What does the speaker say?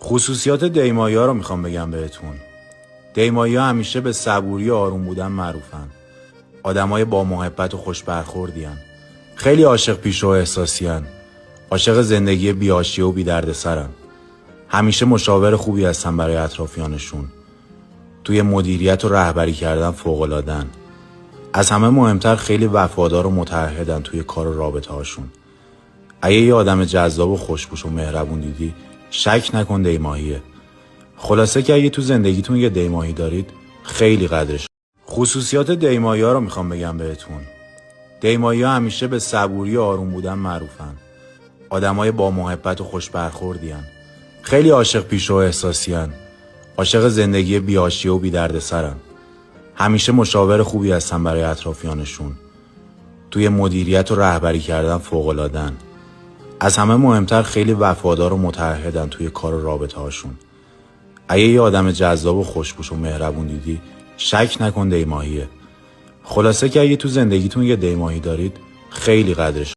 خصوصیات دیمایی‌ها رو میخوام بگم بهتون. دیمایی‌ها همیشه به صبوری و آروم بودن معروفن. آدمای با محبت و خوش برخوردین. خیلی عاشق پیشرو احساسی‌ان. عاشق زندگی بی‌حاشیه و بی‌دردسرن. همیشه مشاور خوبی هستن برای اطرافیانشون. توی مدیریت و رهبری کردن فوق‌العاده‌ان. از همه مهمتر خیلی وفادار و متعهدن توی کار و رابطه هاشون. اگه یه آدم جذاب و خوش‌پوش و مهربون دیدی، شک نکن دیماهیه. خلاصه که اگه تو زندگیتون یه دیماهی دارید، خیلی قدرش. خصوصیات دیمایی‌ها رو میخوام بگم بهتون. دیمایی‌ها همیشه به صبوری و آروم بودن معروفن. آدمای با محبت و خوش برخوردین. خیلی عاشق پیشرو احساسی‌ان. عاشق زندگی بی‌حاشیه و بی‌دردسرن. همیشه مشاور خوبی هستن برای اطرافیانشون. توی مدیریت و رهبری کردن فوق‌العاده‌ان. از همه مهمتر خیلی وفادار و متعهدن توی کار و رابطه هاشون. اگه یه آدم جذاب و خوش‌پوش و مهربون دیدی، شک نکن دیماهیه. خلاصه که اگه تو زندگیتون یه دیماهی دارید، خیلی قدرش.